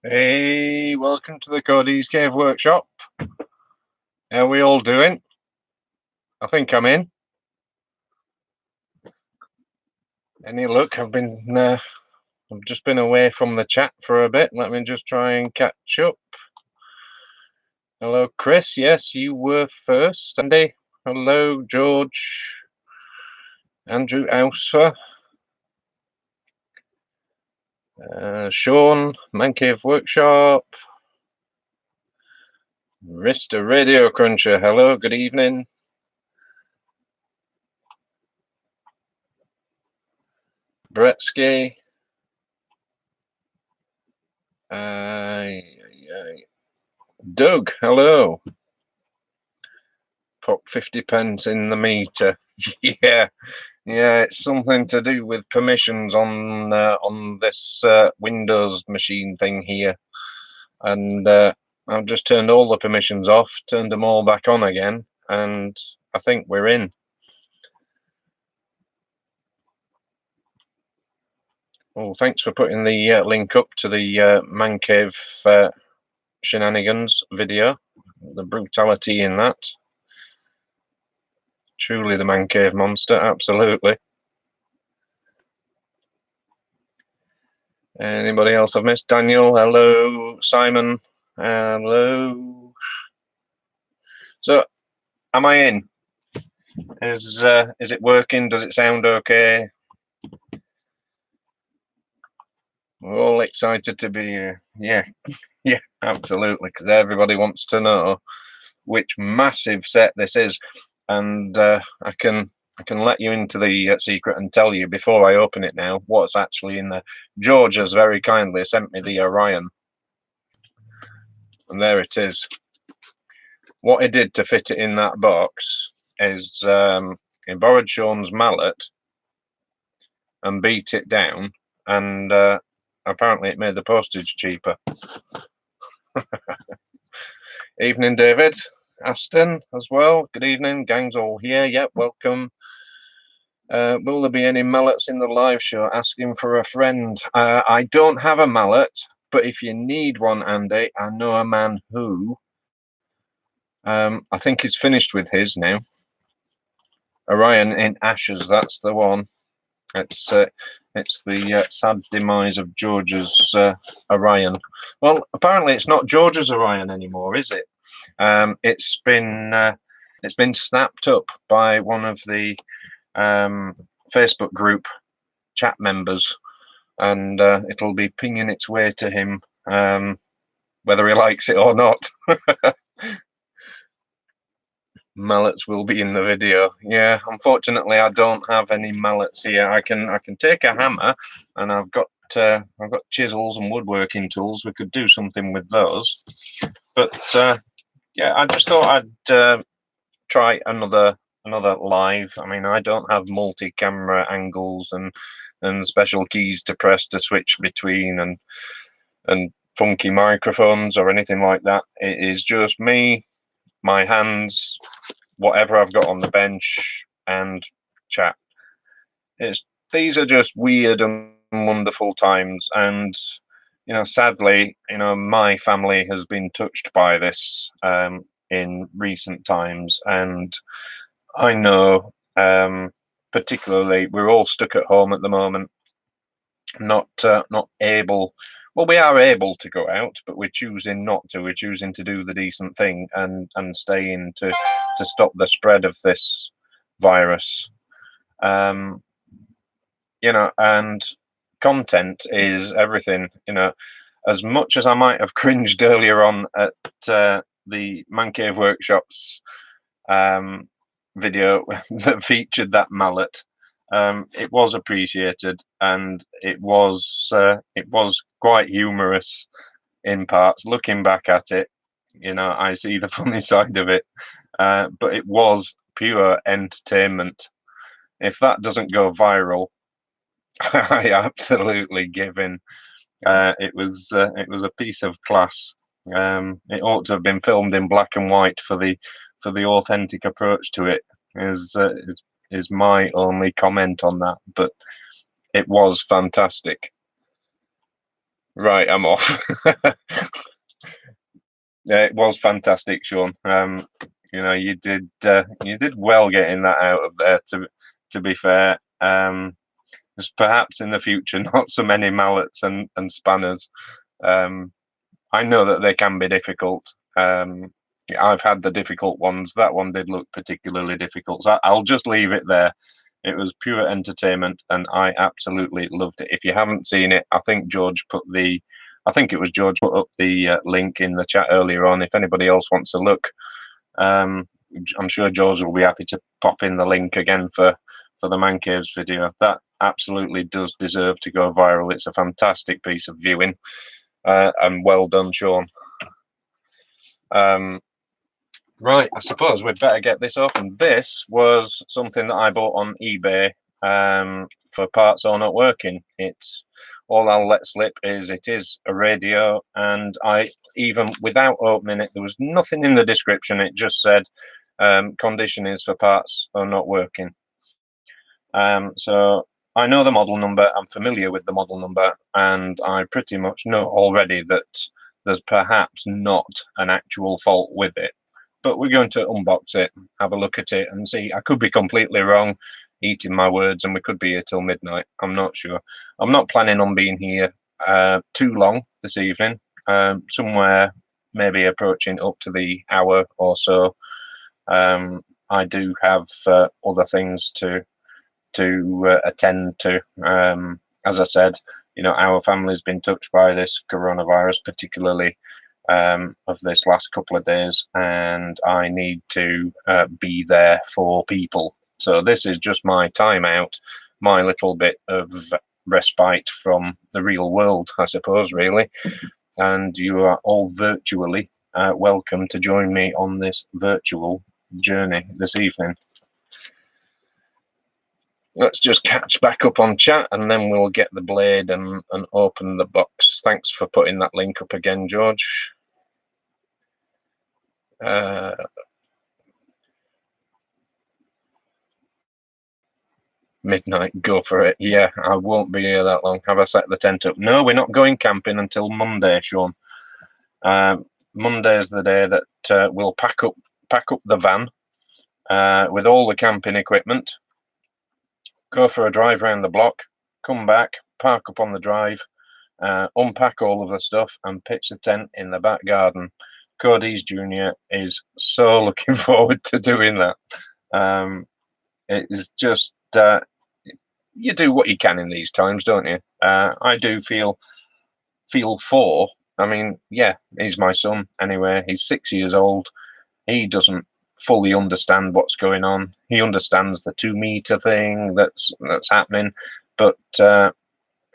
Hey, welcome to the Cody's Cave Workshop. How are we all doing? I think I'm in. Any luck? I've just been away from the chat for a bit. Let me just try and catch up. Hello, Chris. Yes, you were first. Andy. Hello, George. Andrew Ausfer. Sean, Man Cave Workshop. Mr. Radio Cruncher. Hello, good evening. Bretsky. Doug, hello. Pop 50p in the meter. Yeah, it's something to do with permissions on this Windows machine thing here, and I've just turned all the permissions off, turned them all back on again, and I think we're in. Well, thanks for putting the link up to the Man Cave shenanigans video. The brutality in that. Truly the Man Cave monster, absolutely. Anybody else I've missed? Daniel, hello. Simon, hello. So, am I in? Is it working? Does it sound okay? We're all excited to be here. Yeah, absolutely, because everybody wants to know which massive set this is, and I can let you into the secret and tell you before I open it now what's actually in there. George has very kindly sent me the Orion, and there it is. What I did to fit it in that box is I borrowed Sean's mallet and beat it down, and apparently it made the postage cheaper. Evening, David. Aston as well. Good evening. Gang's all here. Yep, welcome. Will there be any mallets in the live show? Asking for a friend. I don't have a mallet, but if you need one, Andy, I know a man who. I think he's finished with his now. Orion in Ashes, that's the one. It's the sad demise of George's Orion. Well, apparently it's not George's Orion anymore, is it? It's been snapped up by one of the Facebook group chat members, and it'll be pinging its way to him, whether he likes it or not. Mallets will be in the video. Yeah, unfortunately, I don't have any mallets here. I can take a hammer, and I've got chisels and woodworking tools. We could do something with those. But yeah, I just thought I'd try another live. I mean, I don't have multi-camera angles and special keys to press to switch between and funky microphones or anything like that. It is just me, my hands, whatever I've got on the bench, and chat. These are just weird and wonderful times, and sadly, my family has been touched by this in recent times, and I know, particularly, we're all stuck at home at the moment, not able. Well, we are able to go out, but we're choosing not to. We're choosing to do the decent thing and stay in to stop the spread of this virus. And content is everything. As much as I might have cringed earlier on at the Man Cave Workshops video that featured that mallet, it was appreciated, and it was quite humorous in parts. Looking back at it, I see the funny side of it, but it was pure entertainment. If that doesn't go viral, I absolutely give in. It was a piece of class. It ought to have been filmed in black and white for the authentic approach to it. Is my only comment on that, but it was fantastic. Right, I'm off. Yeah, it was fantastic, Sean. You did well getting that out of there. To be fair, there's perhaps in the future not so many mallets and spanners. Um, I know that they can be difficult. Yeah, I've had the difficult ones. That one did look particularly difficult. So I'll just leave it there. It was pure entertainment, and I absolutely loved it. If you haven't seen it, I think it was George put up the link in the chat earlier on. If anybody else wants to look, um, I'm sure George will be happy to pop in the link again for the Man Caves video. That absolutely does deserve to go viral. It's a fantastic piece of viewing, and well done, Sean. Right, I suppose we'd better get this open. This was something that I bought on eBay for parts or not working. It's all I'll let slip is it is a radio, and I even without opening it, there was nothing in the description. It just said condition is for parts or not working. So I know the model number. I'm familiar with the model number, and I pretty much know already that there's perhaps not an actual fault with it. But we're going to unbox it, have a look at it, and see. I could be completely wrong, eating my words, and we could be here till midnight. I'm not sure. I'm not planning on being here too long this evening. Somewhere maybe approaching up to the hour or so. I do have other things to attend to. As I said, our family's been touched by this coronavirus, particularly of this last couple of days, and I need to be there for people. So this is just my time out, my little bit of respite from the real world, I suppose, really. And you are all virtually welcome to join me on this virtual journey this evening. Let's just catch back up on chat, and then we'll get the blade and open the box. Thanks for putting that link up again, George. Midnight, go for it. Yeah, I won't be here that long. Have I set the tent up? No, we're not going camping until Monday, Sean. Monday is the day that we'll pack up the van with all the camping equipment, go for a drive around the block, come back, park up on the drive, unpack all of the stuff, and pitch the tent in the back garden. Cody's Jr. is so looking forward to doing that. It is just you do what you can in these times, don't you? I do feel for. I mean, yeah, he's my son anyway. He's 6 years old. He doesn't fully understand what's going on. He understands the 2 meter thing that's happening, but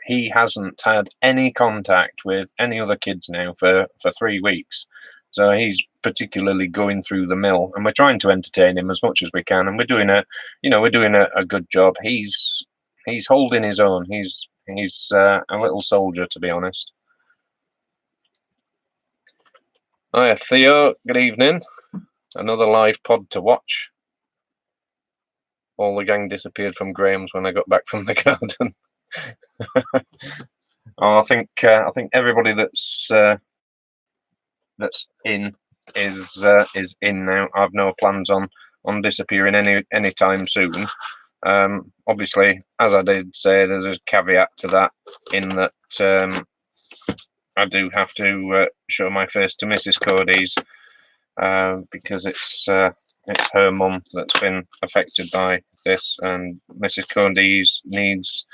he hasn't had any contact with any other kids now for 3 weeks. So he's particularly going through the mill, and we're trying to entertain him as much as we can, and we're doing a good job. He's holding his own. He's a little soldier, to be honest. Hi, Theo. Good evening. Another live pod to watch. All the gang disappeared from Graham's when I got back from the garden. I think everybody that's in is in now. I've no plans on disappearing any time soon. Obviously, as I did say, there's a caveat to that, in that I do have to show my face to Mrs. Cody's because it's her mum that's been affected by this, and Mrs. Cody's needs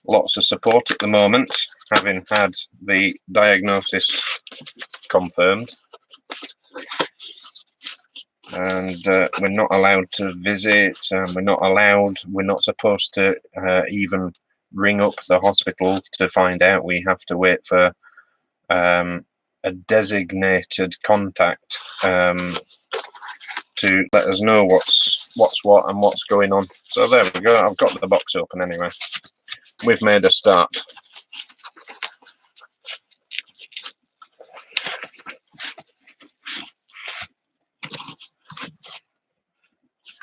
lots of support at the moment, having had the diagnosis confirmed. And we're not allowed to visit, we're not supposed to even ring up the hospital to find out. We have to wait for a designated contact to let us know what's what and what's going on. So there we go. I've got the box open anyway. We've made a start.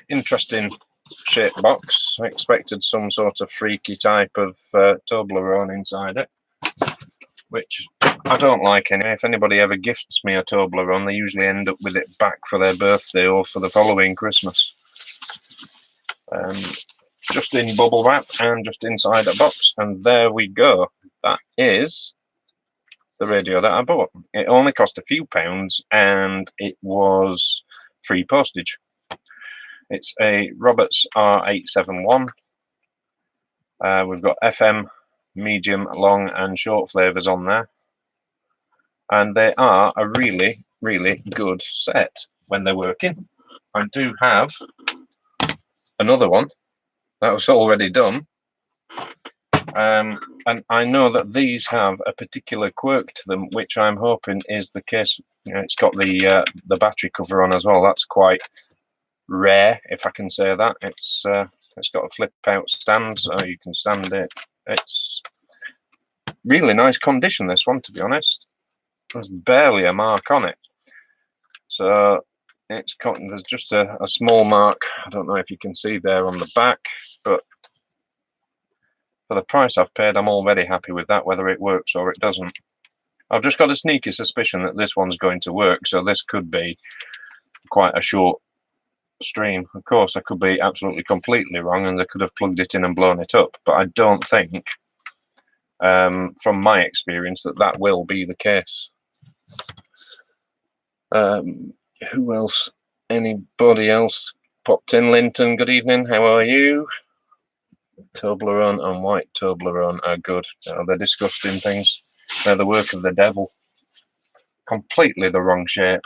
Interesting shaped box. I expected some sort of freaky type of Toblerone inside it. which I don't like anyway. If anybody ever gifts me a Toblerone, they usually end up with it back for their birthday or for the following Christmas. Just in bubble wrap and just inside a box, and there we go. That is the radio that I bought. It only cost a few pounds, and it was free postage. It's a Roberts R871. We've got FM, medium, long, and short flavors on there, and they are a really, really good set when they're working. I do have another one that was already done, and I know that these have a particular quirk to them, which I'm hoping is the case. You know, it's got the battery cover on as well. That's quite rare, if I can say that. It's got a flip out stand, so you can stand it. It's really nice condition, this one, to be honest. There's barely a mark on it, so there's just a small mark. I don't know if you can see there on the back, but for the price I've paid, I'm already happy with that, whether it works or it doesn't. I've just got a sneaky suspicion that this one's going to work, so this could be quite a short stream. Of course, I could be absolutely completely wrong, and they could have plugged it in and blown it up, but I don't think, from my experience, that will be the case. Who else? Anybody else popped in? Linton, good evening. How are you? Toblerone and white Toblerone are good. They're disgusting things. They're the work of the devil. Completely the wrong shape.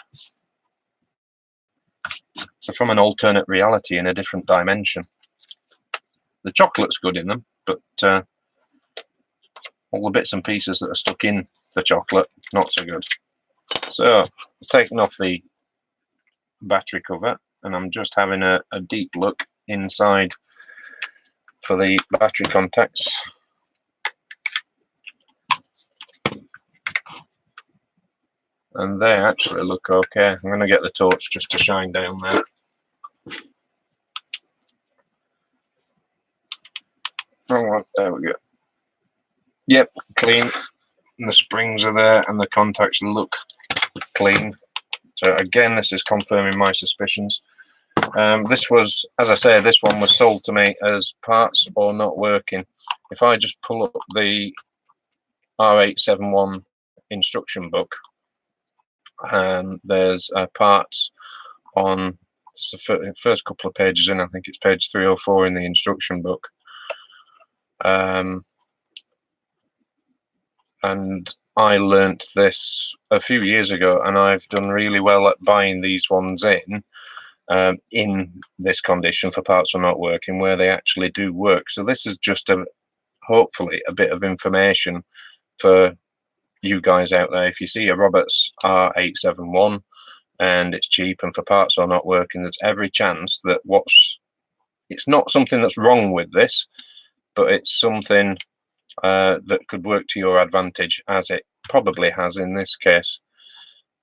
They're from an alternate reality in a different dimension. The chocolate's good in them, but all the bits and pieces that are stuck in the chocolate, not so good. So, I've taken off the battery cover, and I'm just having a deep look inside for the battery contacts. And they actually look okay. I'm going to get the torch just to shine down there. Oh, there we go. Yep, clean. And the springs are there, and the contacts look clean. So again, this is confirming my suspicions. This was, as I say, this one was sold to me as parts or not working. If I just pull up the R871 instruction book, there's parts on the first couple of pages in. I think it's page 3 or 4 in the instruction book. And I learnt this a few years ago, and I've done really well at buying these ones in this condition for parts are not working, where they actually do work. So this is just hopefully a bit of information for you guys out there. If you see a Roberts R871 and it's cheap and for parts are not working, there's every chance that it's not something that's wrong with this, but it's something that could work to your advantage, as it probably has in this case.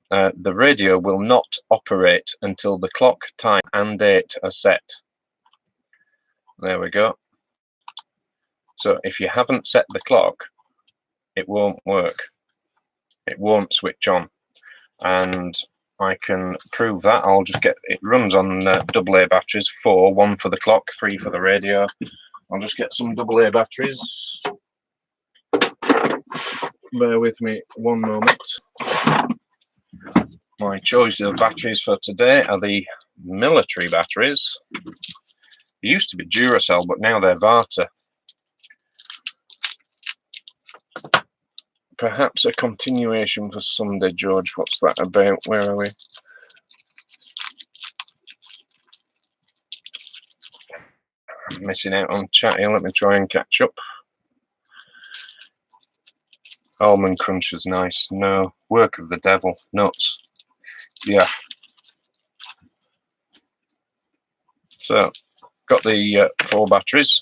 The radio will not operate until the clock, time, and date are set. There we go. So if you haven't set the clock, it won't work. It won't switch on. And I can prove that. I'll just it runs on AA batteries, 4, 1 for the clock, 3 for the radio. I'll just get some AA batteries. Bear with me one moment. My choice of batteries for today are the military batteries. They used to be Duracell, but now they're Varta. Perhaps a continuation for Sunday, George. What's that about? Where are we? I'm missing out on chat here. Let me try and catch up. Almond Crunch is nice. No. Work of the devil. Nuts. Yeah. So, got the 4 batteries.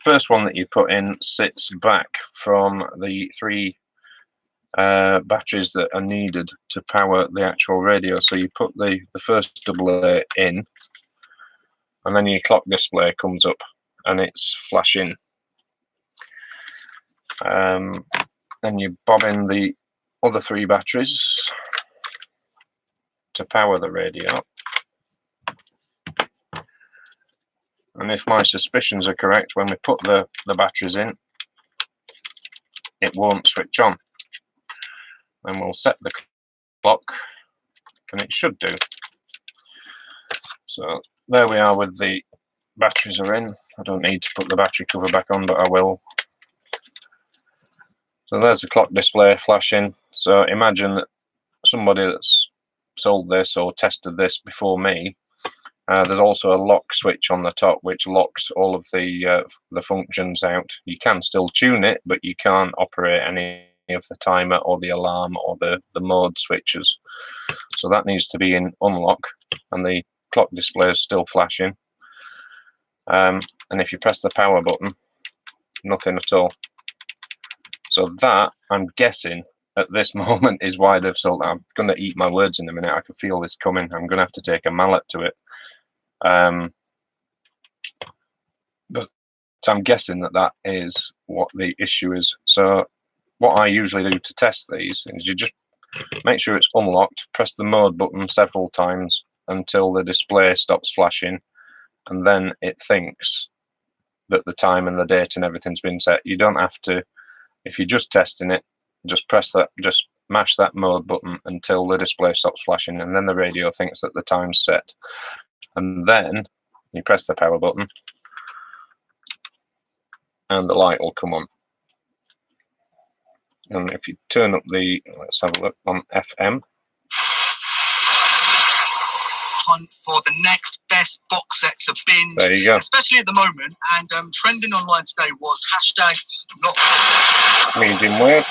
First one that you put in sits back from the 3 batteries that are needed to power the actual radio. So you put the first AA in, and then your clock display comes up and it's flashing. Then you bob in the other 3 batteries to power the radio. And if my suspicions are correct, when we put the batteries in, it won't switch on. And we'll set the clock, and it should do. So there we are with the batteries are in. I don't need to put the battery cover back on, but I will. So there's the clock display flashing. So imagine that somebody that's sold this or tested this before me, there's also a lock switch on the top which locks all of the functions out. You can still tune it, but you can't operate any of the timer or the alarm or the mode switches. So that needs to be in unlock, and the clock display is still flashing. And if you press the power button, nothing at all. So that, I'm guessing, at this moment is why they've sold. I'm going to eat my words in a minute. I can feel this coming. I'm going to have to take a mallet to it. But I'm guessing that is what the issue is. So what I usually do to test these is you just make sure it's unlocked, press the mode button several times until the display stops flashing, and then it thinks that the time and the date and everything's been set. You don't have to, if you're just testing it, just mash that mode button until the display stops flashing, and then the radio thinks that the time's set. And then you press the power button and the light will come on. And if you turn up the, let's have a look on FM. Hunt for the next best box sets of bins. There you go. Especially at the moment, and trending online today was hashtag not medium wave.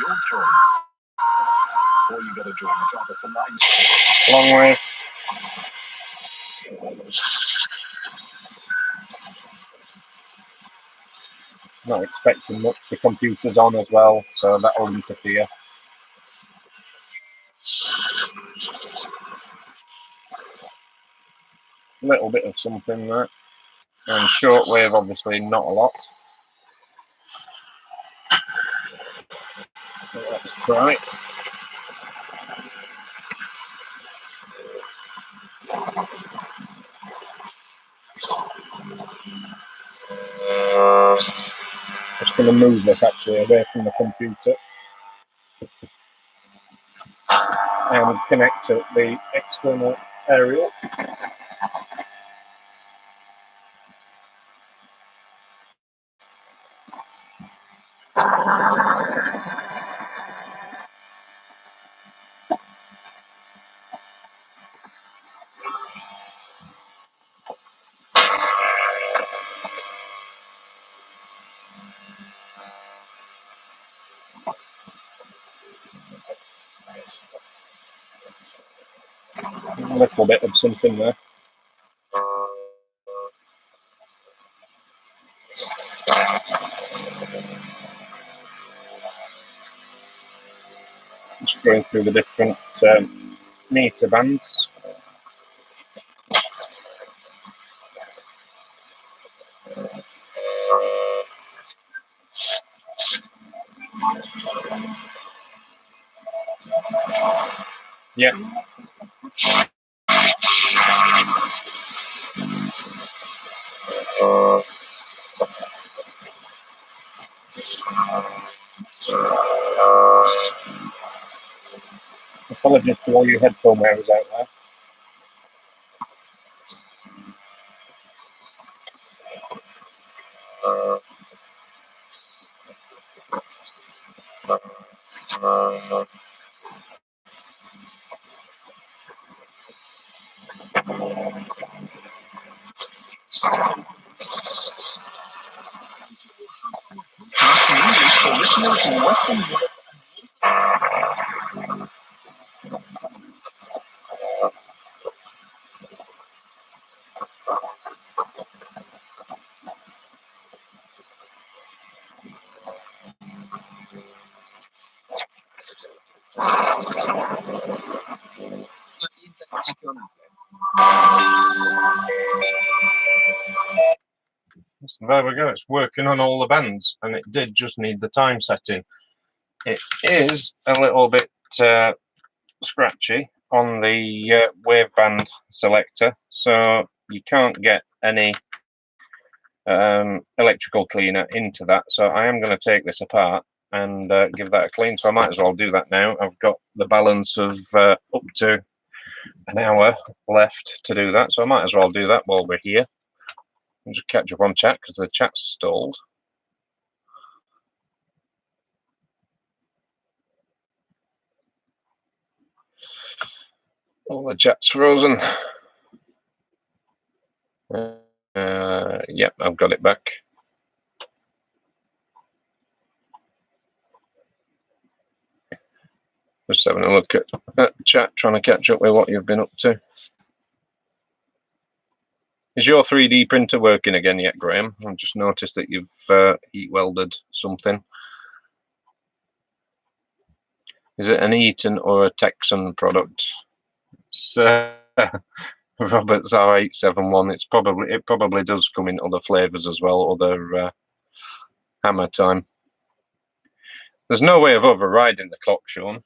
your choice. All you gotta do is drop us a line. Long wave. Not expecting much. The computer's on as well, so that'll interfere. A little bit of something there. And shortwave, obviously not a lot. But let's try. Just going to move this actually away from the computer and connect to the external aerial. A little bit of something there. Just going through the different meter bands. Yeah. Apologies to all you headphone wearers out there. there we go. It's working on all the bands, and it did just need the time setting. It is a little bit scratchy on the waveband selector, so you can't get any electrical cleaner into that. So I am going to take this apart and give that a clean. So I might as well do that now. I've got the balance of up to an hour left to do that, so I might as well do that while we're here. I'll just catch up on chat because the chat's stalled. Oh, the chat's frozen. Yep, I've got it back. Just having a look at chat, trying to catch up with what you've been up to. Is your 3D printer working again yet, Graham? I've just noticed that you've heat welded something. Is it an Eaton or a Texan product? It's Robert's R871. It probably does come in other flavors as well, other hammer time. There's no way of overriding the clock, Sean.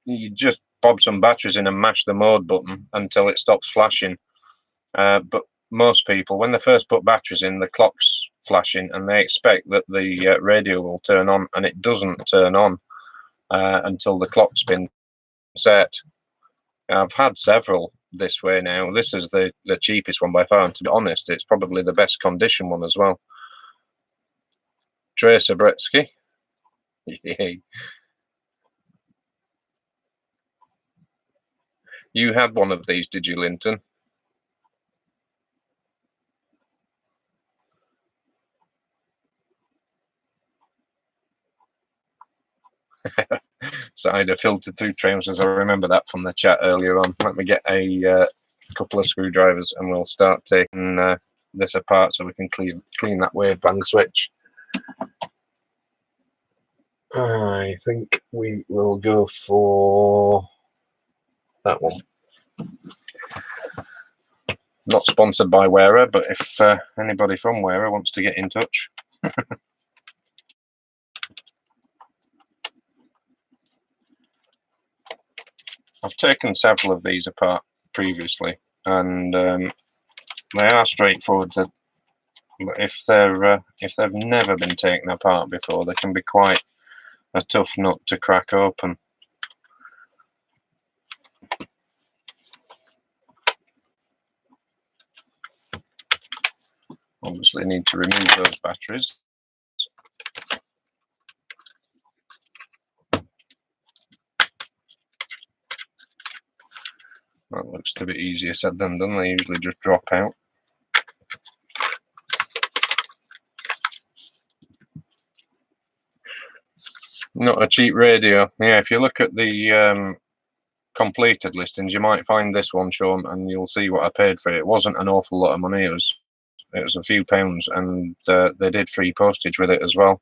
You just bob some batteries in and mash the mode button until it stops flashing. But most people, when they first put batteries in, the clock's flashing and they expect that the radio will turn on, and it doesn't turn on until the clock's been set. I've had several this way now. This is the cheapest one by far, and to be honest, it's probably the best condition one as well. Tracer Bretsky. You had one of these, did you, Linton? Cider filtered through trousers. I remember that from the chat earlier on. Let me get a couple of screwdrivers and we'll start taking this apart so we can clean that waveband switch. I think we will go for that one. Not sponsored by Wearer, but if anybody from Wearer wants to get in touch. I've taken several of these apart previously, and they are straightforward. But if they've never been taken apart before, they can be quite a tough nut to crack open. Obviously, need to remove those batteries. That looks a bit easier said than done. They usually just drop out. Not a cheap radio. Yeah, if you look at the completed listings, you might find this one, Sean, and you'll see what I paid for it. It wasn't an awful lot of money. It was a few pounds, and they did free postage with it as well.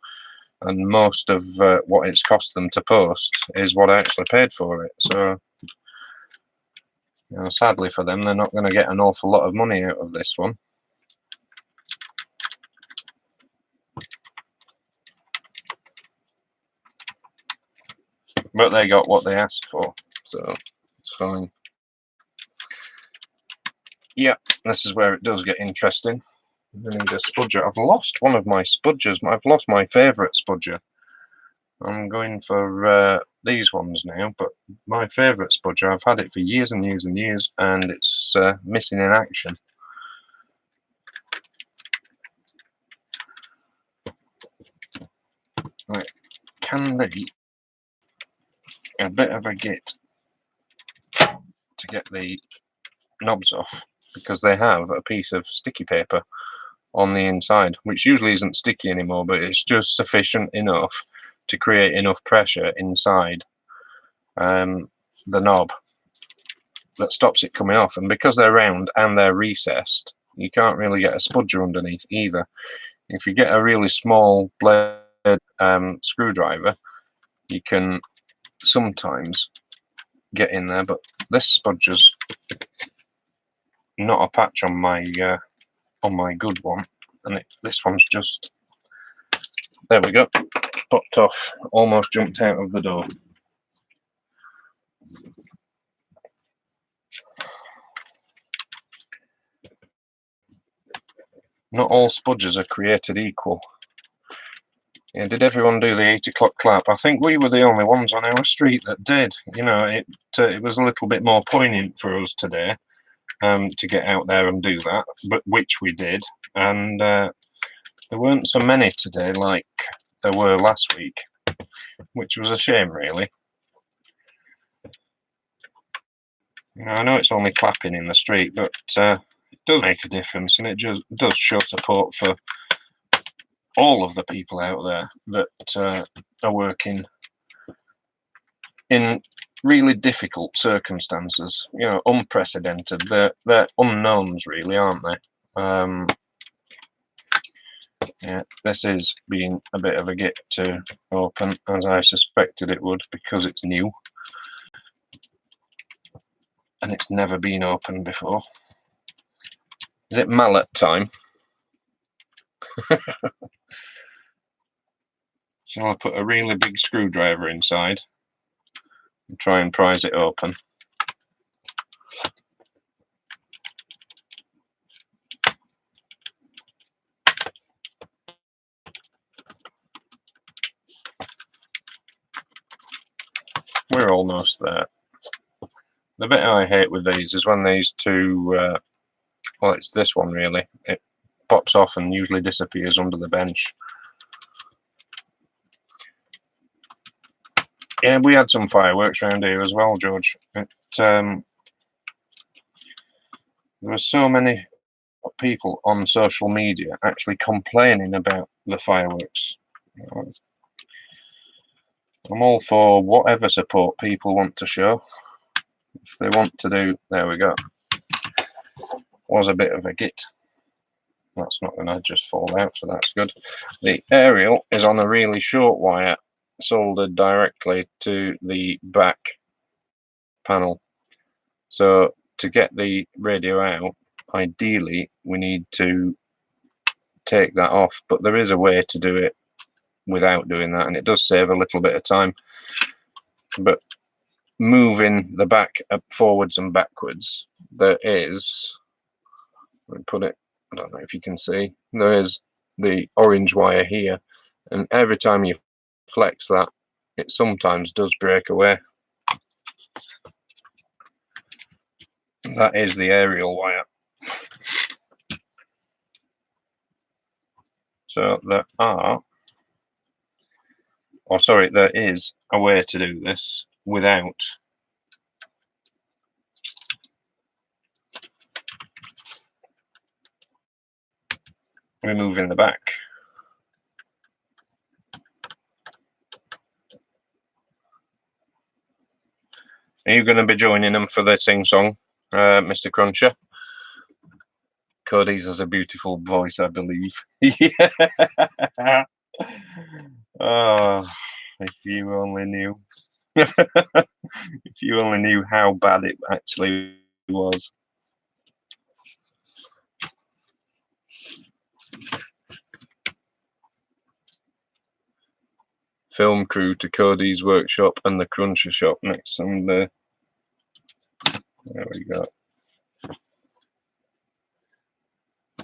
And most of what it's cost them to post is what I actually paid for it. So, you know, sadly for them, they're not going to get an awful lot of money out of this one. But they got what they asked for, so it's fine. Yeah, this is where it does get interesting. I need a spudger. I've lost one of my spudgers. I've lost my favourite spudger. I'm going for these ones now, but my favourite spudger, I've had it for years and years and years, and it's missing in action. Right, can be a bit of a git to get the knobs off, because they have a piece of sticky paper on the inside, which usually isn't sticky anymore, but it's just sufficient enough to create enough pressure inside the knob that stops it coming off. And because they're round and they're recessed, you can't really get a spudger underneath either. If you get a really small blade screwdriver, you can sometimes get in there, but this spudger's not a patch on my good one. and this one's just, there we go, popped off, almost jumped out of the door. Not all spudgers are created equal. Yeah, did everyone do the 8 o'clock clap? I think we were the only ones on our street that did. You know, it was a little bit more poignant for us today to get out there and do that, but which we did. And there weren't so many today like there were last week, which was a shame, really. You know, I know it's only clapping in the street, but it does make a difference, and it just does show support for all of the people out there that are working in really difficult circumstances. You know, unprecedented. They're unknowns, really, aren't they? Yeah, this is being a bit of a git to open, as I suspected it would, because it's new and it's never been opened before. Is it mallet time? So I'll put a really big screwdriver inside and try and prise it open. We're almost there. The bit I hate with these is when these two, well, it's this one really, it pops off and usually disappears under the bench. Yeah, we had some fireworks around here as well, George. There were so many people on social media actually complaining about the fireworks. I'm all for whatever support people want to show. If they want to do, there we go. Was a bit of a git. That's not going to just fall out, so that's good. The aerial is on a really short wire soldered directly to the back panel. So to get the radio out, ideally we need to take that off, but there is a way to do it without doing that, and it does save a little bit of time. But moving the back forwards and backwards, there is, let me put it, I don't know if you can see, there is the orange wire here, and every time you flex that, it sometimes does break away. That is the aerial wire. So there is a way to do this without removing the back. Are you going to be joining them for their sing-song, Mr. Cruncher? Cody's has a beautiful voice, I believe. Yeah. Oh, if you only knew. If you only knew how bad it actually was. Film crew to Cody's workshop and the Cruncher shop next Sunday. There we go.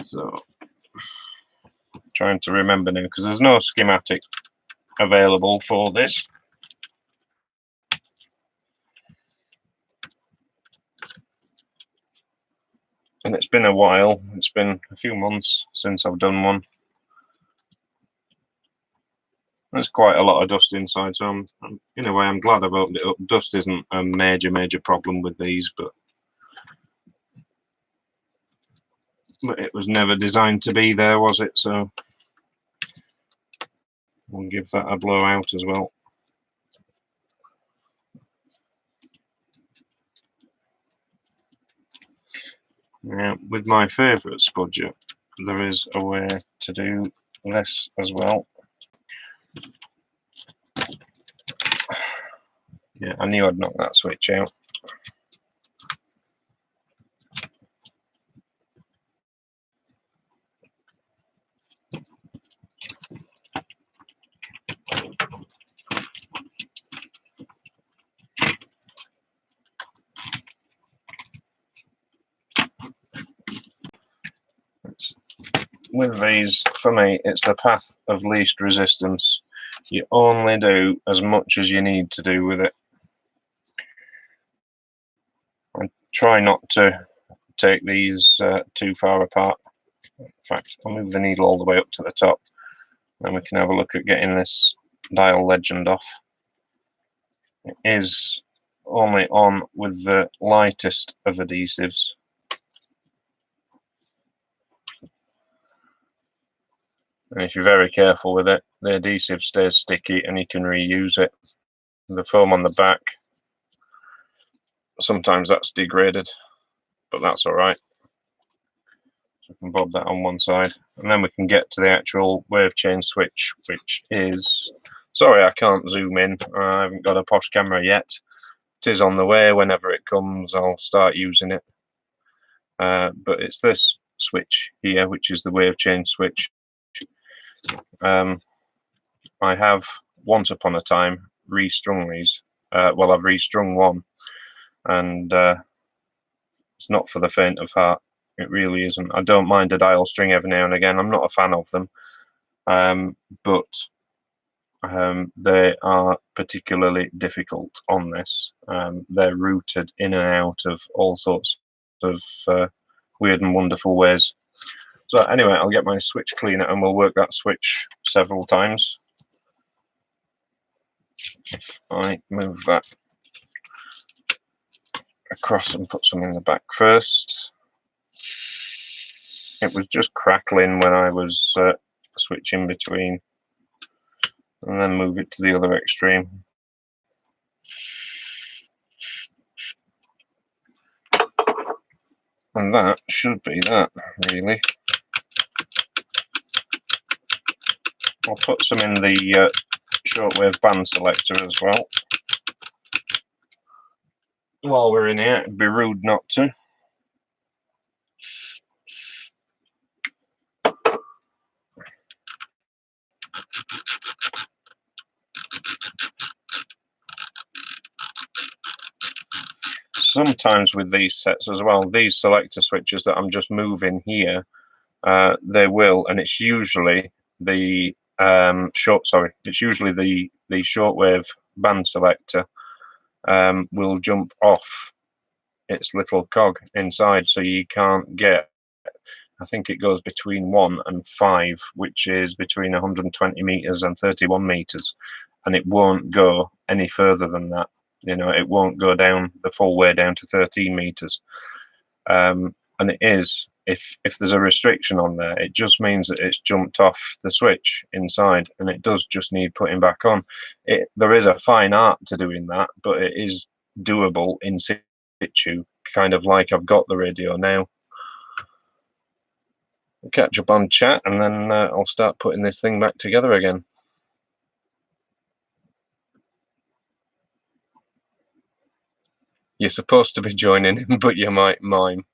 So, trying to remember now because there's no schematic available for this. And it's been a while. It's been a few months since I've done one. There's quite a lot of dust inside, so I'm in a way I'm glad I've opened it up. Dust isn't a major problem with these, but it was never designed to be there, was it? So we'll give that a blowout as well. Now, with my favourite spudger, there is a way to do this as well. Yeah, I knew I'd knock that switch out. with these, for me, it's the path of least resistance. You only do as much as you need to do with it. I try not to take these too far apart. In fact, I'll move the needle all the way up to the top, and we can have a look at getting this dial legend off. It is only on with the lightest of adhesives. And if you're very careful with it, the adhesive stays sticky and you can reuse it. The foam on the back, sometimes that's degraded, but that's all right. So we can bob that on one side, and then we can get to the actual wave chain switch, which is, sorry, I can't zoom in. I haven't got a posh camera yet. It is on the way. Whenever it comes, I'll start using it. But it's this switch here, which is the wave chain switch. I have once upon a time restrung these. Well, I've restrung one, and it's not for the faint of heart. It really isn't. I don't mind a dial string every now and again. I'm not a fan of them, but they are particularly difficult on this. They're routed in and out of all sorts of weird and wonderful ways. So anyway, I'll get my switch cleaner and we'll work that switch several times. If I move that across and put some in the back first. It was just crackling when I was switching between, and then move it to the other extreme. And that should be that, really. I'll put some in the shortwave band selector as well. While we're in here, it'd be rude not to. Sometimes with these sets as well, these selector switches that I'm just moving here, they will, and it's usually the it's usually the shortwave band selector will jump off its little cog inside, so you can't get, I think it goes between 1 and 5, which is between 120 meters and 31 meters, and it won't go any further than that. You know, it won't go down the full way down to 13 meters. And it is, if there's a restriction on there, it just means that it's jumped off the switch inside, and it does just need putting back on. There is a fine art to doing that, but it is doable in situ, kind of like I've got the radio now. We'll catch up on chat, and then I'll start putting this thing back together again. You're supposed to be joining in, but you might mime.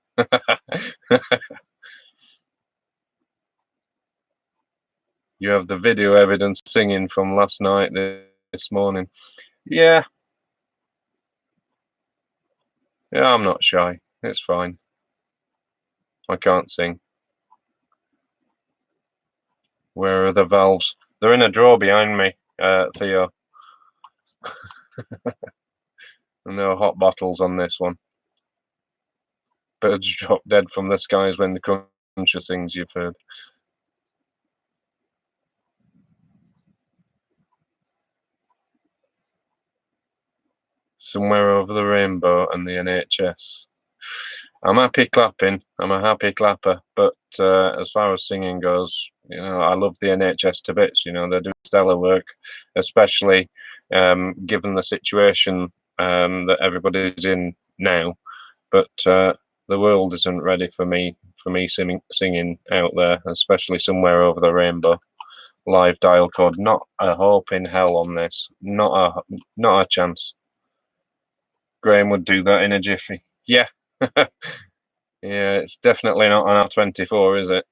You have the video evidence singing from last night, this morning. Yeah. Yeah, I'm not shy. It's fine. I can't sing. Where are the valves? They're in a drawer behind me, Theo. And there are hot bottles on this one. Birds drop dead from the skies when the cruncher sings, you've heard. Somewhere over the rainbow and the NHS. I'm happy clapping. I'm a happy clapper. But as far as singing goes, you know, I love the NHS to bits. You know, they do stellar work, especially given the situation that everybody's in now. But the world isn't ready for me singing out there, especially Somewhere Over the Rainbow. Live dial code. Not a hope in hell on this. Not a chance. Graham would do that in a jiffy. Yeah. Yeah, it's definitely not an R24, is it?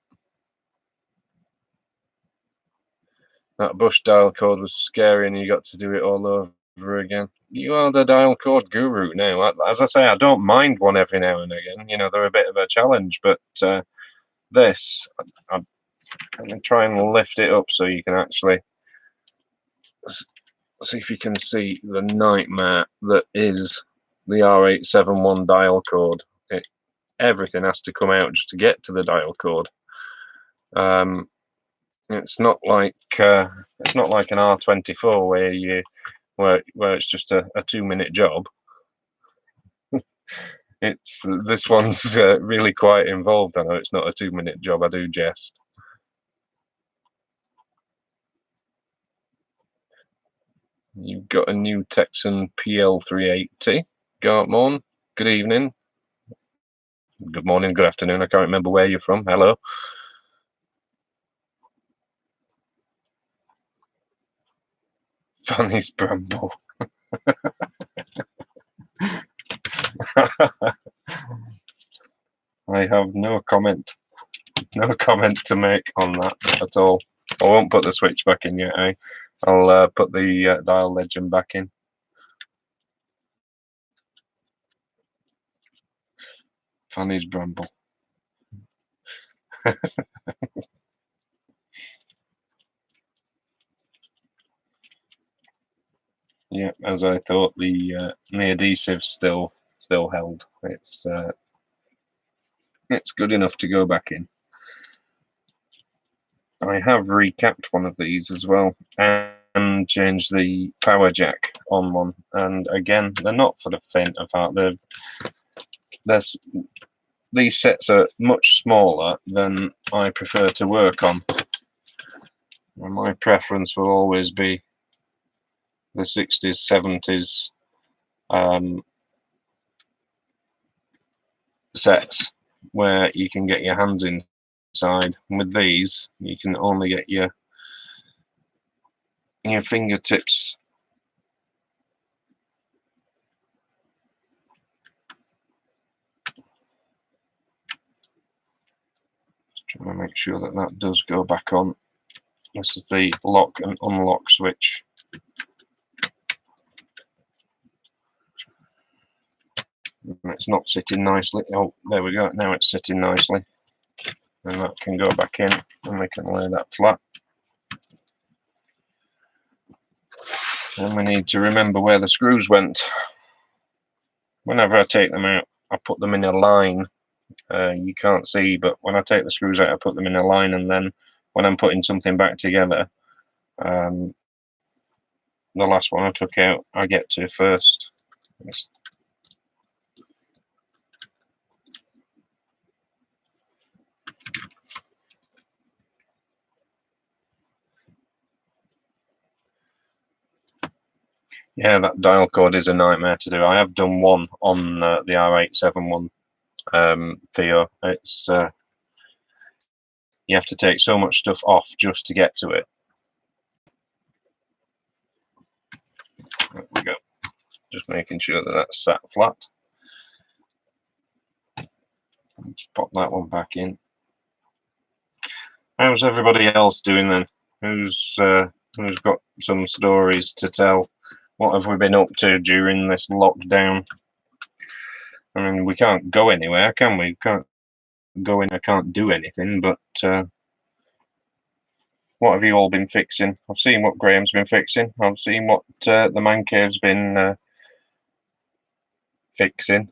That Bush dial code was scary and you got to do it all over again. You are the dial code guru now. As I say, I don't mind one every now and again. You know, they're a bit of a challenge, but this, Let me try and lift it up so you can actually see if you can see the nightmare that is the R871 dial code. Everything has to come out just to get to the dial code. It's not like an R24 where it's just a 2-minute job. This one's really quite involved. I know it's not a 2-minute job. I do jest. You've got a new Texan PL380. Gartmorn. Good evening. Good morning. Good afternoon. I can't remember where you're from. Hello. Fanny's Bramble. I have no comment to make on that at all. I won't put the switch back in yet. I'll put the dial legend back in. Fanny's Bramble. Yeah, as I thought, the adhesive still held. It's good enough to go back in. I have recapped one of these as well and changed the power jack on one. And again, they're not for the faint of heart. These sets are much smaller than I prefer to work on. And my preference will always be the 60s, 70s sets where you can get your hands inside. And with these, you can only get your fingertips. Just trying to make sure that does go back on. This is the lock and unlock switch. It's not sitting nicely. Oh, there we go. Now it's sitting nicely. And that can go back in and we can lay that flat. And we need to remember where the screws went. Whenever I take them out, I put them in a line. You can't see, but when I take the screws out, I put them in a line, and then when I'm putting something back together, the last one I took out, I get to first. Yeah, that dial code is a nightmare to do. I have done one on the R871 Theo. It's you have to take so much stuff off just to get to it. There we go. Just making sure that that's sat flat. Let's pop that one back in. How's everybody else doing then? Who's got some stories to tell? What have we been up to during this lockdown? I mean, we can't go anywhere, can we? Can't go in. I can't do anything. But what have you all been fixing? I've seen what Graham's been fixing. I've seen what the Man Cave's been fixing.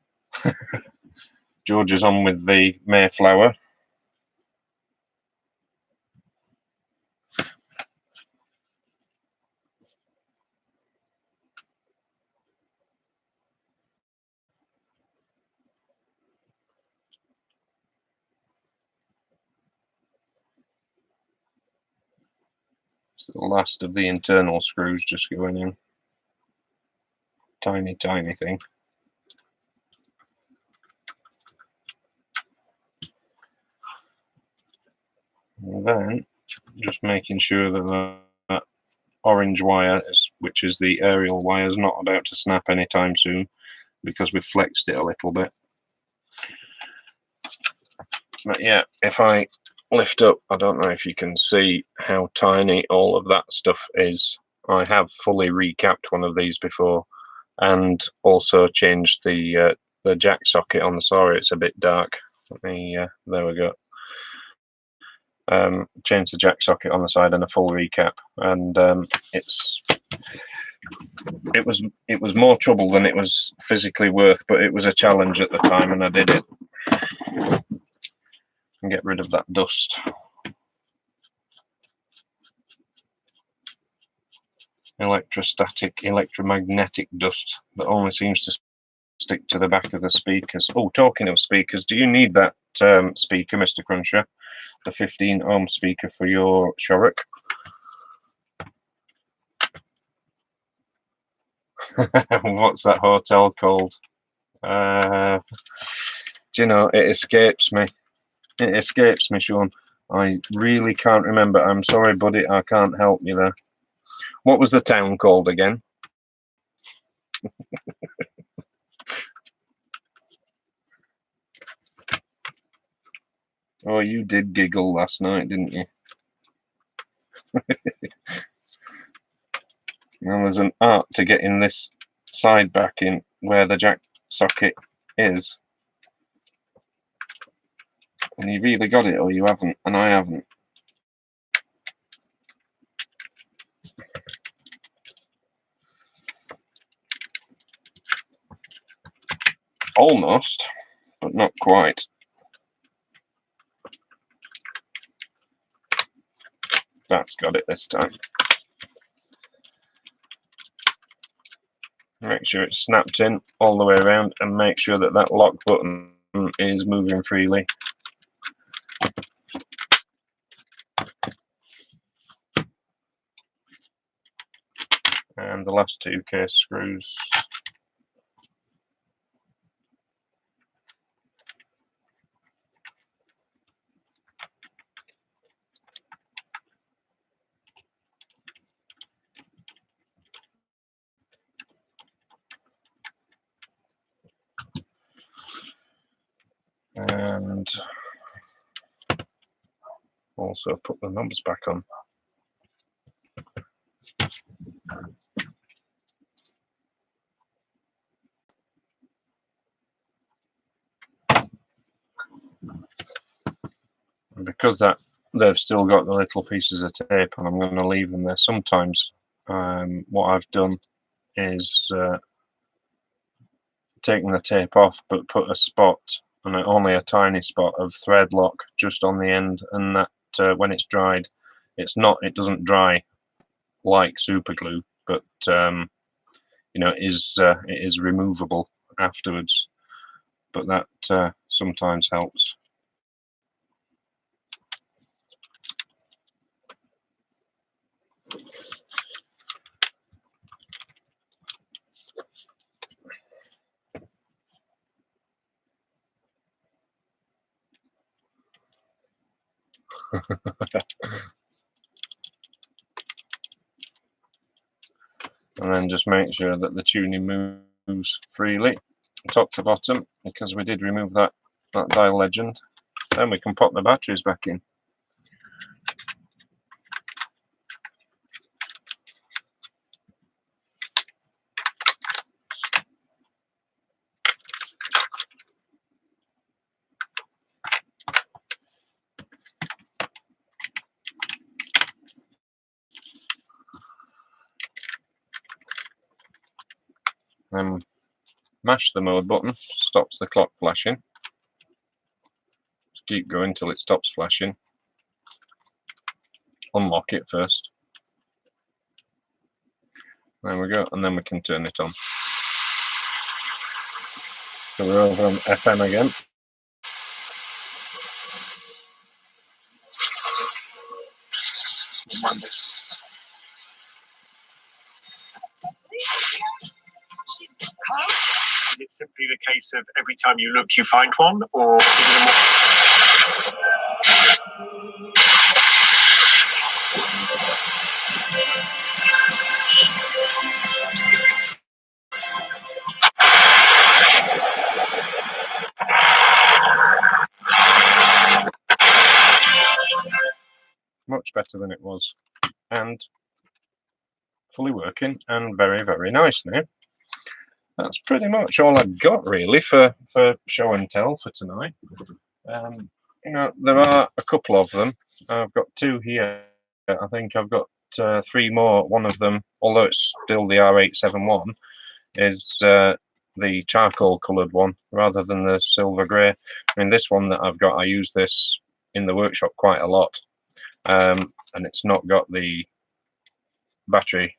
George is on with the Mayflower. So the last of the internal screws just going in. Tiny, tiny thing. And then just making sure that orange wire, which is the aerial wire, is not about to snap anytime soon because we've flexed it a little bit. But yeah, if I lift up, I don't know if you can see how tiny all of that stuff is. I have fully recapped one of these before and also changed the jack socket on the sorry, it's a bit dark. Let me there we go. Change the jack socket on the side and a full recap, and it was more trouble than it was physically worth, but it was a challenge at the time, and I did it. And get rid of that dust. Electromagnetic dust that only seems to stick to the back of the speakers. Oh, talking of speakers, do you need that speaker, Mr. Cruncher? The 15 ohm speaker for your Shorrock? What's that hotel called? Do you know, it escapes me. It escapes me, Sean. I really can't remember. I'm sorry, buddy. I can't help you there. What was the town called again? Oh, you did giggle last night, didn't you? Well, there's an art to getting this side back in where the jack socket is. And you've either got it or you haven't, and I haven't. Almost, but not quite. That's got it this time. Make sure it's snapped in all the way around, and make sure that that lock button is moving freely. And the last two case screws. And also put the knobs back on. And because that they've still got the little pieces of tape, and I'm going to leave them there. Sometimes what I've done is taken the tape off, but put a spot, and only a tiny spot of thread lock just on the end, and that when it's dried, it doesn't dry like super glue, but you know, it is removable afterwards. But that sometimes helps. And then just make sure that the tuning moves freely, top to bottom, because we did remove that dial legend. Then we can pop the batteries back in. Then mash the mode button, stops the clock flashing. Just keep going till it stops flashing. Unlock it first. There we go, and then we can turn it on. So we're over on FM again. Is it simply the case of every time you look, you find one, or is it a more... Much better than it was, and fully working, and very, very nice now. That's pretty much all I've got really for show and tell for tonight. you know, there are a couple of them. I've got two here. I think I've got three more. One of them, although it's still the R871, is the charcoal coloured one rather than the silver grey. I mean, this one that I've got, I use this in the workshop quite a lot, and it's not got the battery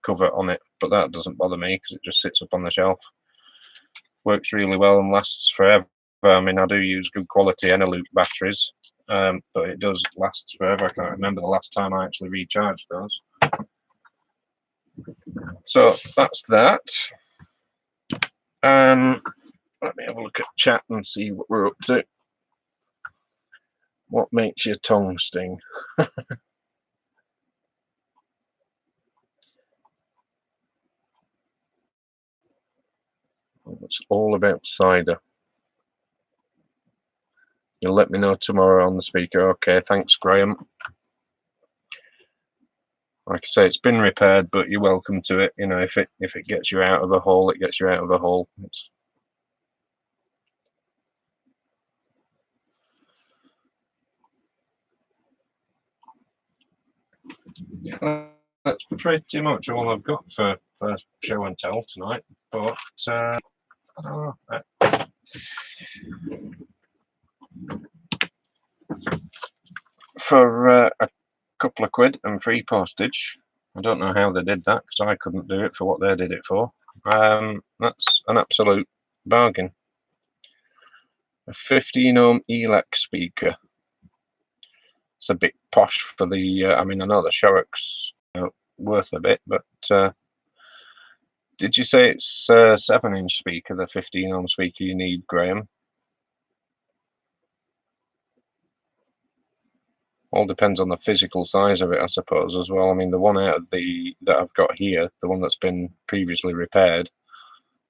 cover on it, but that doesn't bother me because it just sits up on the shelf. Works really well and lasts forever. I mean, I do use good quality Eneloop batteries, but it does last forever. I can't remember the last time I actually recharged those. So that's that. Let me have a look at chat and see what we're up to. What makes your tongue sting? It's all about cider. You'll let me know tomorrow on the speaker. Okay, thanks, Graham. Like I say, it's been repaired, but you're welcome to it. You know, if it gets you out of a hole, it gets you out of a hole. Yeah, that's pretty much all I've got for show and tell tonight. But for a couple of quid and free postage, I don't know how they did that because I couldn't do it for what they did it for. That's an absolute bargain. A 15 ohm ELAC speaker. It's a bit posh for the. I mean, I know the Shorrock's worth a bit, but did you say it's a 7-inch speaker, the 15 ohm speaker you need, Graham? All depends on the physical size of it, I suppose, as well. I mean, the one out of that I've got here, the one that's been previously repaired,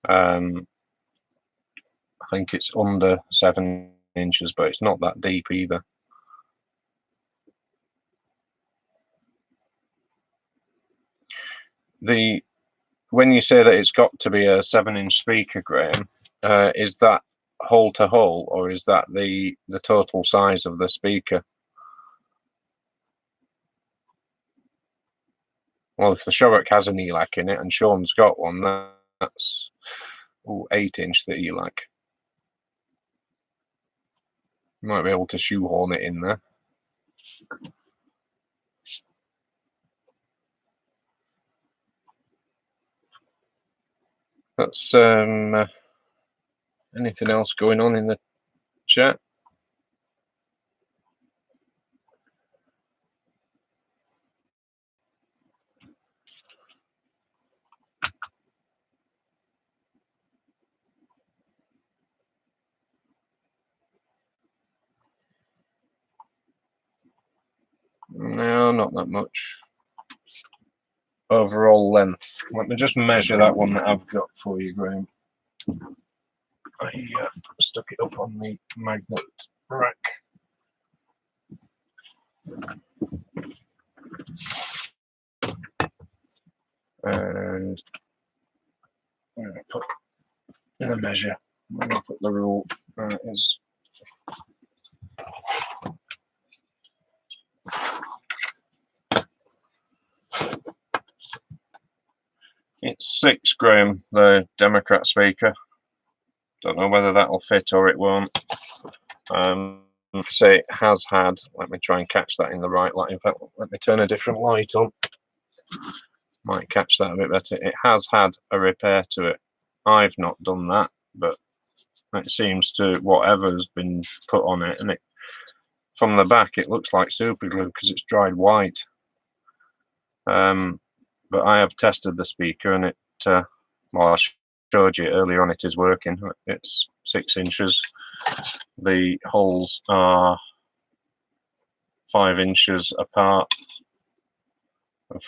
I think it's under 7 inches, but it's not that deep either. When you say that it's got to be a 7-inch speaker, Graham, is that hole to hole, or is that the total size of the speaker? Well, if the Shorrock has an ELAC in it and Sean's got one, that's 8-inch the ELAC. You might be able to shoehorn it in there. That's anything else going on in the chat? No, not that much. Overall length. Let me just measure that one that I've got for you, Graham. I stuck it up on the magnet rack. And I'm going to put the measure. I'm going to put the rule. Is it's 6 Graham, the Democrat speaker. Don't know whether that'll fit or it won't. Say it has had. Let me try and catch that in the right light. In fact, let me turn a different light on. Might catch that a bit better. It has had a repair to it. I've not done that, but it seems to whatever's been put on it, and it from the back it looks like super glue because it's dried white. But I have tested the speaker and it. Well, I showed you earlier on. It is working. It's 6 inches. The holes are 5 inches apart. Of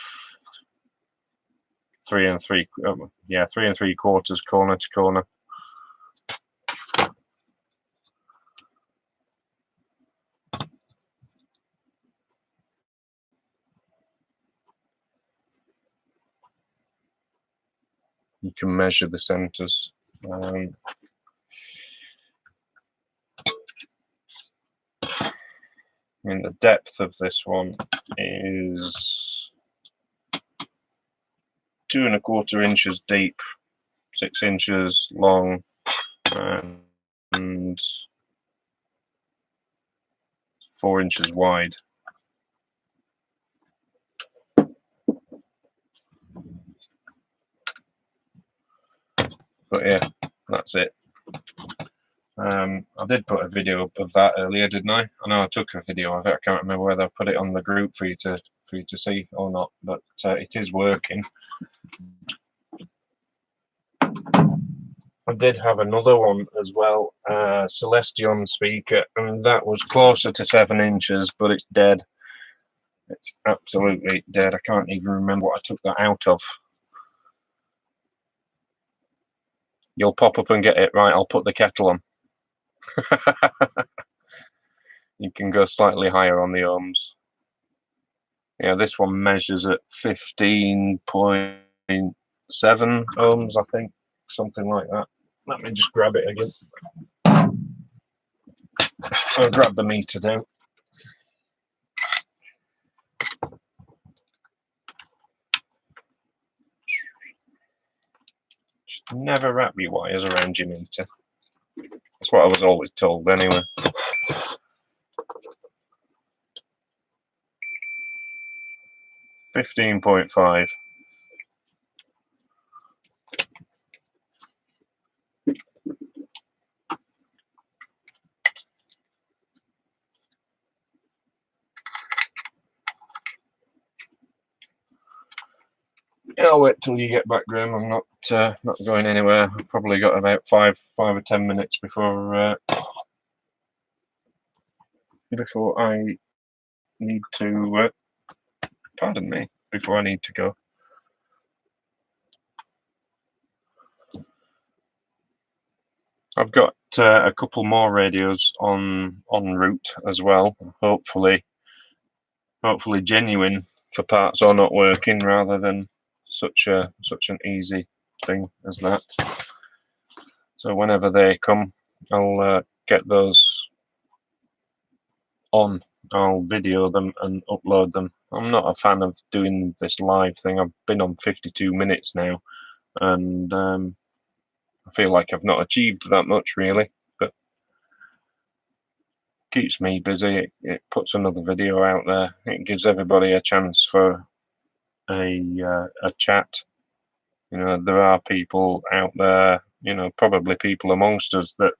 3 3/4 corner to corner. You can measure the centers. mean, the depth of this one is 2¼ inches deep, 6 inches long, and 4 inches wide. But yeah, that's it. I did put a video up of that earlier, didn't I? I know I took a video of it. I can't remember whether I put it on the group for you to see or not, but it is working. I did have another one as well, Celestion speaker, and that was closer to 7 inches, but it's dead. It's absolutely dead. I can't even remember what I took that out of. You'll pop up and get it. Right, I'll put the kettle on. You can go slightly higher on the ohms. Yeah, this one measures at 15.7 ohms, I think, something like that. Let me just grab it again. I'll grab the meter down. Just never wrap your wires around your meter. That's what I was always told anyway. 15.5. I'll wait till you get back, Graham. I'm not going anywhere. I've probably got about 5 or 10 minutes before I need to. Pardon me. Before I need to go. I've got a couple more radios en route as well. Hopefully genuine for parts or not working, rather than such an easy thing as that. So whenever they come, I'll get those on. I'll video them and upload them. I'm not a fan of doing this live thing. I've been on 52 minutes now, and I feel like I've not achieved that much really, but keeps me busy. It puts another video out there. It gives everybody a chance for a chat. You know, there are people out there, you know, probably people amongst us that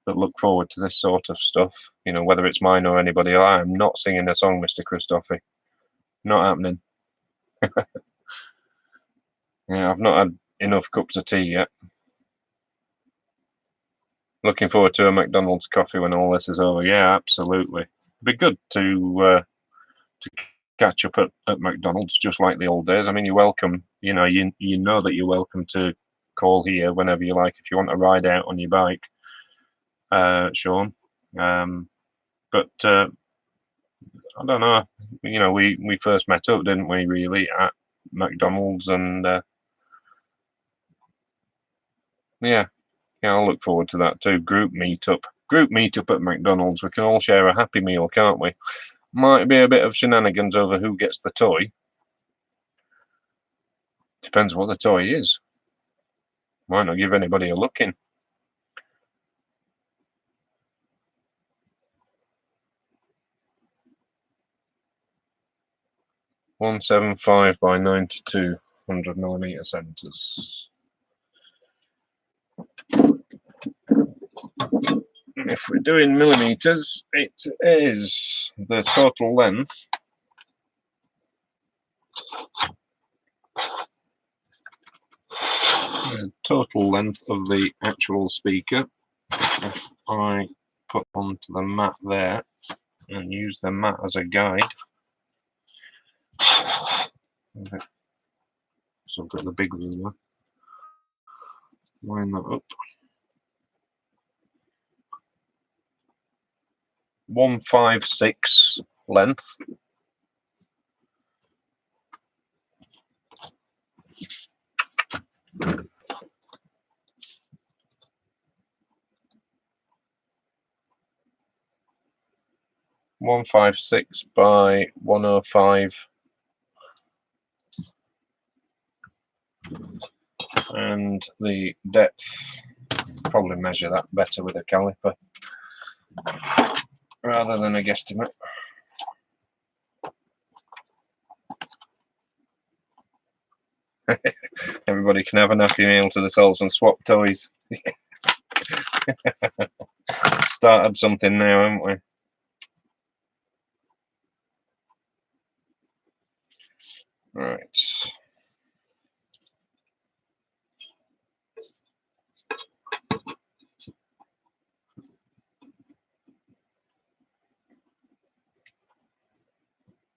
look forward to this sort of stuff. You know, whether it's mine or anybody else. I'm not singing a song, Mr. Christophe. Not happening. Yeah, I've not had enough cups of tea yet. Looking forward to a McDonald's coffee when all this is over. Yeah, absolutely. It'd be good to catch up at McDonald's, just like the old days. I mean, you're welcome. You know, you know that you're welcome to call here whenever you like if you want to ride out on your bike, Sean. But I don't know. You know, we first met up, didn't we? Really, at McDonald's, and yeah, I'll look forward to that too. Group meetup at McDonald's. We can all share a happy meal, can't we? Might be a bit of shenanigans over who gets the toy. Depends what the toy is. Might not give anybody a look in. .175 by 92 100mm centers. If we're doing millimeters, it is the total length of the actual speaker. If I put onto the mat there and use the mat as a guide, so I've got the big ruler, line that up. 156 length. 156 by 105. And the depth, probably measure that better with a caliper rather than a guesstimate. Everybody can have an happy meal to the Soles and Swap toys. Started something now, haven't we? Right.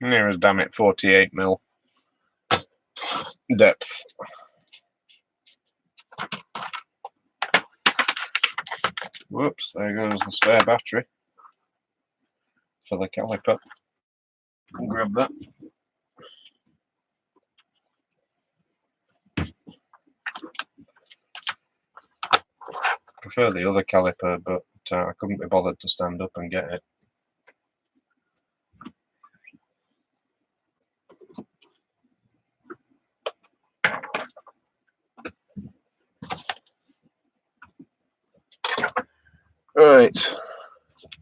Near as damn it, 48 mil depth. Whoops, there goes the spare battery for the caliper. Grab that. Prefer the other caliper, but I couldn't be bothered to stand up and get it. Right,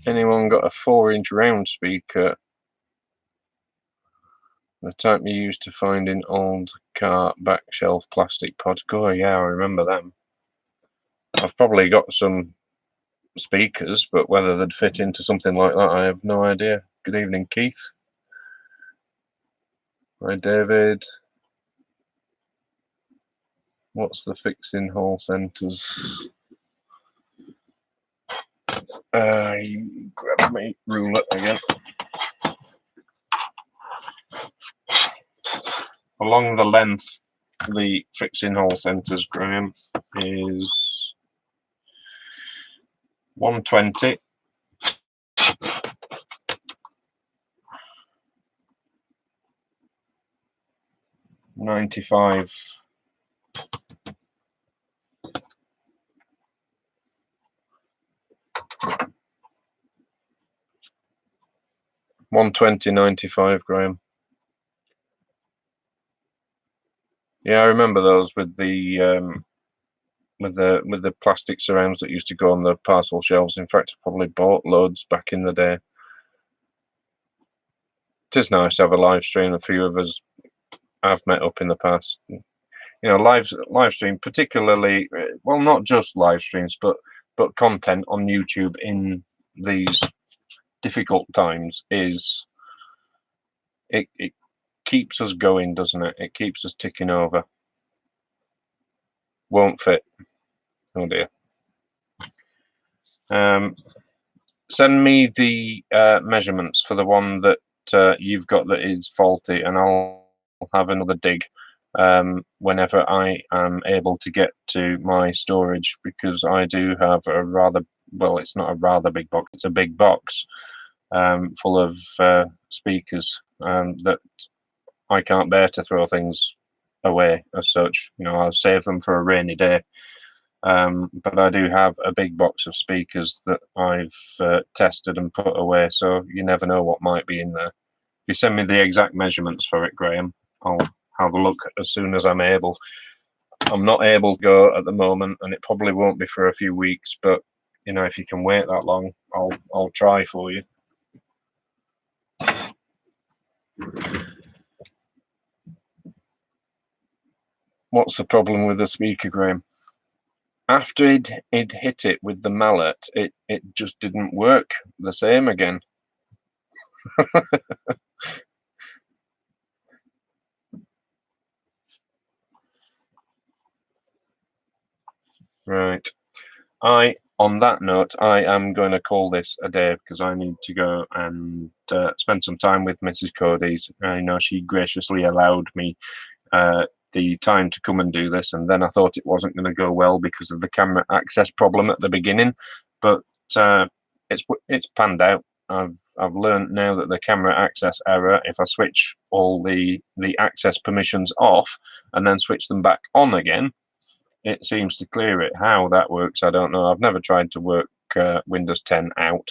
anyone got a 4-inch round speaker? The type you used to find in old car back shelf plastic pods. Oh yeah, I remember them. I've probably got some speakers, but whether they'd fit into something like that, I have no idea. Good evening, Keith. Hi, David. What's the fixing hole centers? You grab my ruler again. Along the length, the fixing hole centers, Graham, is 120. 95. 120, 95, Graham. Yeah, I remember those with the plastic surrounds that used to go on the parcel shelves. In fact, I probably bought loads back in the day. It is nice to have a live stream. A few of us I've met up in the past. You know, live stream, particularly, well, not just live streams, but content on YouTube in these difficult times is it keeps us going, doesn't it? It keeps us ticking over. Won't fit. Oh dear. Send me the measurements for the one that you've got that is faulty, and I'll have another dig whenever I am able to get to my storage, because I do have a rather, well, it's not a rather big box, it's a big box full of speakers that I can't bear to throw things away as such. You know, I'll save them for a rainy day. But I do have a big box of speakers that I've tested and put away, so you never know what might be in there. If you send me the exact measurements for it, Graham, I'll have a look as soon as I'm able. I'm not able to go at the moment, and it probably won't be for a few weeks, but you know, if you can wait that long, I'll try for you. What's the problem with the speaker, Graham? After he'd hit it with the mallet, it just didn't work the same again. Right. On that note, I am going to call this a day because I need to go and spend some time with Mrs. Cody's. I know she graciously allowed me the time to come and do this, and then I thought it wasn't going to go well because of the camera access problem at the beginning, but it's panned out. I've learned now that the camera access error, if I switch all the access permissions off and then switch them back on again, it seems to clear it. How that works, I don't know. I've never tried to work Windows 10 out.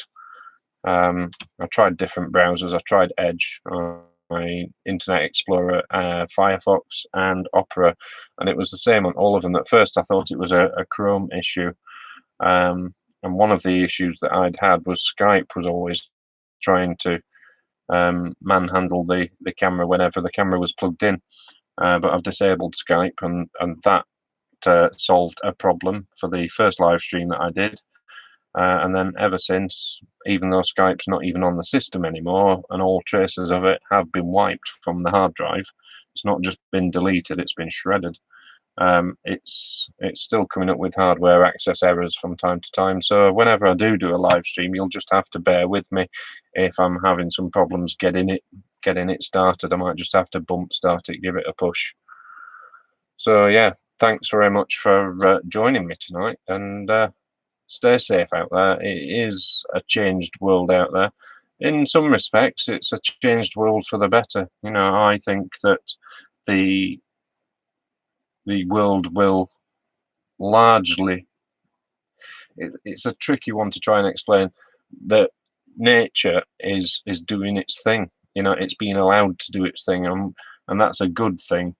I tried different browsers. I tried Edge, my Internet Explorer, Firefox, and Opera, and it was the same on all of them. At first, I thought it was a Chrome issue, and one of the issues that I'd had was Skype was always trying to manhandle the camera whenever the camera was plugged in. But I've disabled Skype, and that solved a problem for the first live stream that I did. And then ever since, even though Skype's not even on the system anymore, and all traces of it have been wiped from the hard drive, it's not just been deleted, it's been shredded. It's still coming up with hardware access errors from time to time. So whenever I do a live stream, you'll just have to bear with me if I'm having some problems getting it started. I might just have to bump start it, give it a push. So yeah, thanks very much for joining me tonight, and stay safe out there. It is a changed world out there. In some respects, it's a changed world for the better. You know, I think that the world will largely, it's a tricky one to try and explain, that nature is doing its thing. You know, it's being allowed to do its thing, and that's a good thing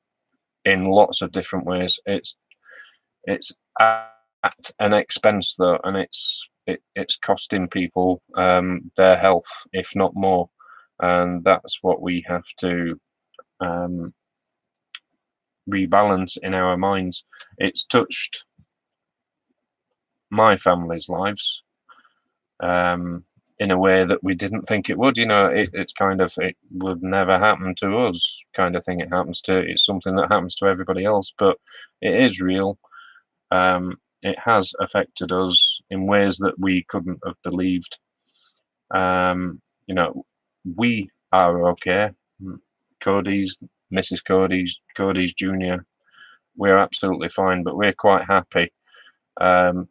in lots of different ways. It's at an expense though, and it's costing people their health, if not more, and that's what we have to rebalance in our minds. It's touched my family's lives in a way that we didn't think it would. You know, it's kind of, it would never happen to us kind of thing. It's something that happens to everybody else, but it is real. It has affected us in ways that we couldn't have believed. You know, we are okay. Cody's, Mrs. Cody's Jr., we're absolutely fine, but we're quite happy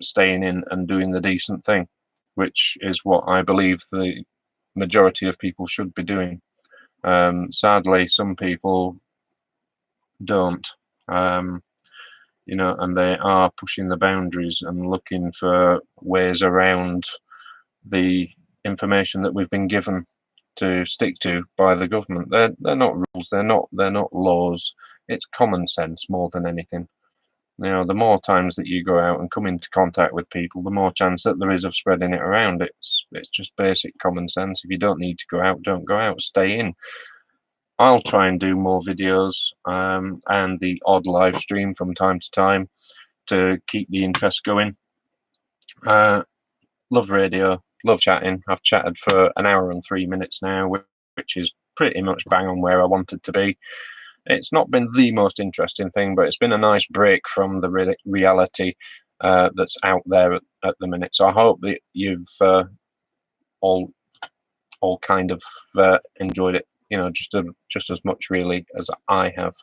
staying in and doing the decent thing, which is what I believe the majority of people should be doing. Sadly, some people don't. You know, and they are pushing the boundaries and looking for ways around the information that we've been given to stick to by the government. They're not rules. They're not laws. It's common sense more than anything. You know, the more times that you go out and come into contact with people, the more chance that there is of spreading it around. It's just basic common sense. If you don't need to go out, don't go out. Stay in. I'll try and do more videos and the odd live stream from time to time to keep the interest going. Love radio, love chatting. I've chatted for 1 hour and 3 minutes now, which is pretty much bang on where I wanted to be. It's not been the most interesting thing, but it's been a nice break from the reality that's out there at the minute. So I hope that you've all kind of enjoyed it. You know, just as much really as I have.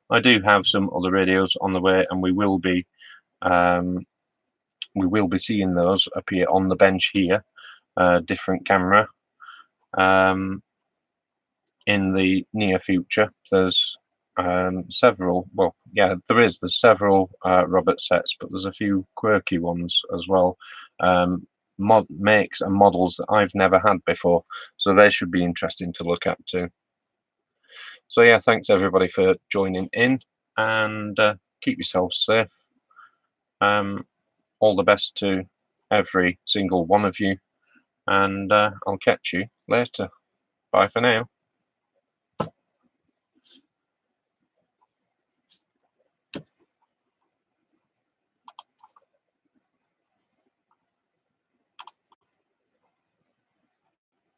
I do have some other videos on the way, and we will be seeing those appear on the bench here, different camera, in the near future. There's several. Well, yeah, there's several Robert sets, but there's a few quirky ones as well. Makes and models that I've never had before, so they should be interesting to look at too. So yeah, thanks everybody for joining in, and keep yourselves safe. All the best to every single one of you, and I'll catch you later. Bye for now.